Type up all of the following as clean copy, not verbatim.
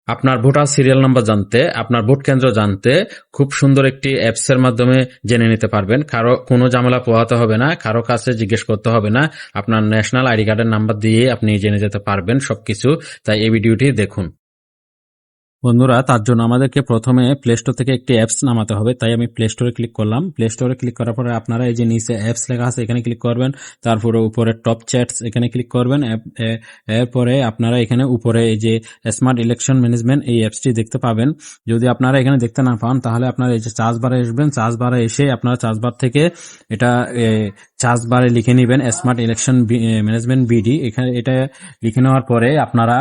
আপনার voter serial number জানতে, আপনার ভোট কেন্দ্র জানতে খুব সুন্দর একটি অ্যাপস এর মাধ্যমে জেনে নিতে পারবেন। কারো কোনো ঝামেলা পোহাতে হবে না, কারো কাছে জিজ্ঞেস করতে হবে না। আপনার ন্যাশনাল আইডি কার্ডের নাম্বার দিয়ে আপনি জেনে যেতে পারবেন সবকিছু। তাই এই ভিডিওটি দেখুন। বন্ধুরা, তার জন্য আমাদেরকে প্রথমে প্লে স্টোর থেকে একটি অ্যাপস নামাতে হবে। তাই আমি প্লে স্টোরে ক্লিক করলাম। প্লে স্টোরে ক্লিক করার পরে আপনারা এই যে নিচে অ্যাপস লেখা আছে এখানে ক্লিক করবেন। তারপরে উপরে টপ চ্যাটস এখানে ক্লিক করবেন। এরপরে আপনারা এখানে উপরে এই যে স্মার্ট ইলেকশন ম্যানেজমেন্ট এই অ্যাপসটি দেখতে পাবেন। যদি আপনারা এখানে দেখতে না পান তাহলে আপনারা এই যে চার্জ বারে আসবেন। চার্জ বারে এসে আপনারা চার্জ বার থেকে এটা চার্জ বারে লিখে নেবেন স্মার্ট ইলেকশন ম্যানেজমেন্ট বিডি। এখানে এটা লিখে নেওয়ার পরে আপনারা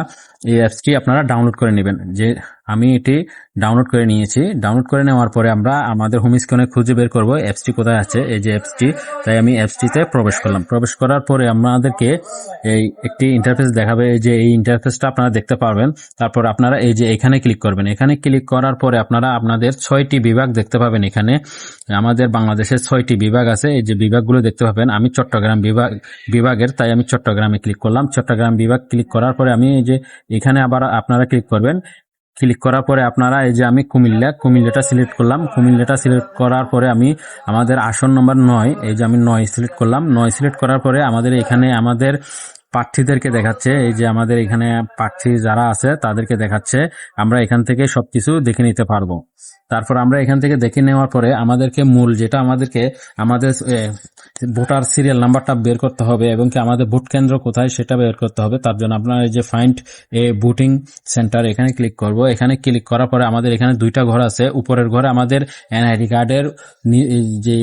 এই অ্যাপসটি আপনারা ডাউনলোড করে নেবেন। যে আমি এটি ডাউনলোড করে নিয়েছি। ডাউনলোড করে নেওয়ার পরে আমরা আমাদের হোম স্ক্রিনে খুঁজে বের করব অ্যাপসটি কোথায় আছে, এই যে অ্যাপসটি। তাই আমি অ্যাপসটিতে প্রবেশ করলাম। প্রবেশ করার পরে আমাদেরকে এই একটি ইন্টারফেস দেখাবে, যে এই ইন্টারফেসটা আপনারা দেখতে পারবেন। তারপর আপনারা এই যে এখানে ক্লিক করবেন। এখানে ক্লিক করার পরে আপনারা আপনাদের 6টি বিভাগ দেখতে পাবেন। এখানে আমাদের বাংলাদেশের 6টি বিভাগ আছে। এই যে বিভাগগুলো দেখতে পাবেন। আমি চট্টগ্রাম বিভাগের, তাই আমি চট্টগ্রামে ক্লিক করলাম। চট্টগ্রাম বিভাগ ক্লিক করার পরে আমি এই যে এখানে আবার আপনারা ক্লিক করবেন। ক্লিক করার পরে আপনারা এই যে আমি কুমিল্লাটা সিলেক্ট করলাম। কুমিল্লাটা সিলেক্ট করার পরে আমি আমাদের আসন নম্বর 9, এই যে আমি 9 সিলেক্ট করলাম। 9 সিলেক্ট করার পরে আমাদের এখানে আমাদের প্রার্থীদেরকে দেখাচ্ছে। এই যে আমাদের এখানে প্রার্থী যারা আছে তাদেরকে দেখাচ্ছে। আমরা এখান থেকে সবকিছু দেখে নিতে পারবো। তারপর আমরা এখান থেকে দেখে নেওয়ার পরে আমাদেরকে মূল যেটা আমাদের ভোটার সিরিয়াল নাম্বারটা বের করতে হবে এবং কি আমাদের ভোট কেন্দ্র কোথায় সেটা বের করতে হবে। তার জন্য আপনারা এই যে ফাইন্ড এ ভোটিং সেন্টার এখানে ক্লিক করব। এখানে ক্লিক করার পরে আমাদের এখানে 2টা ঘর আছে। উপরের ঘরে আমাদের এনআইডি কার্ডের যে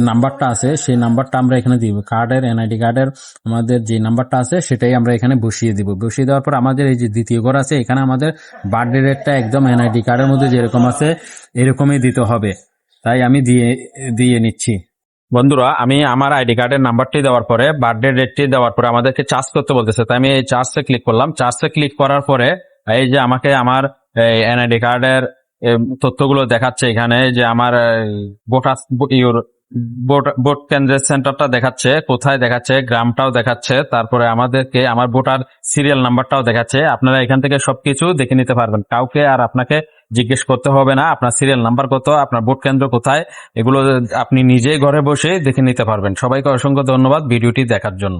নাম্বারটা আছে সেই নাম্বারটা আমরা এখানে দিব। এনআইডি কার্ডের আমাদের যে নাম্বারটা আছে সেটাই আমরা এখানে বসিয়ে দিব। বসিয়ে দেওয়ার পর আমাদের এই যে দ্বিতীয় ঘর আছে এখানে আমাদের বার্থডে ডেটটা একদম এনআইডি কার্ডের মধ্যে যেরকম আছে এরকমই দিতে হবে। তাই আমি দিয়ে নিচ্ছি। বন্ধুরা, আমি আমার আইডি কার্ডের নাম্বারটি দেওয়ার পরে বার্থডে ডেটটি দেওয়ার পরে আমাদেরকে চার্জ করতে বলতেছে। তাই আমি এই চার্জে ক্লিক করলাম। চার্জে ক্লিক করার পরে এই যে আমাকে আমার এনআইডি কার্ডের তথ্যগুলো দেখাচ্ছে। এখানে যে আমার ভোট কেন্দ্রের সেন্টারটা দেখাচ্ছে, কোথায় দেখাচ্ছে, গ্রামটাও দেখাচ্ছে। তারপরে আমাদেরকে আমার ভোটার সিরিয়াল নাম্বারটাও দেখাচ্ছে। আপনারা এখান থেকে সবকিছু দেখে নিতে পারবেন। কাউকে আর আপনাকে জিজ্ঞেস করতে হবে না আপনার সিরিয়াল নাম্বার কত, আপনার ভোট কেন্দ্র কোথায়। এগুলো আপনি নিজেই ঘরে বসে দেখে নিতে পারবেন। সবাইকে অসংখ্য ধন্যবাদ ভিডিওটি দেখার জন্য।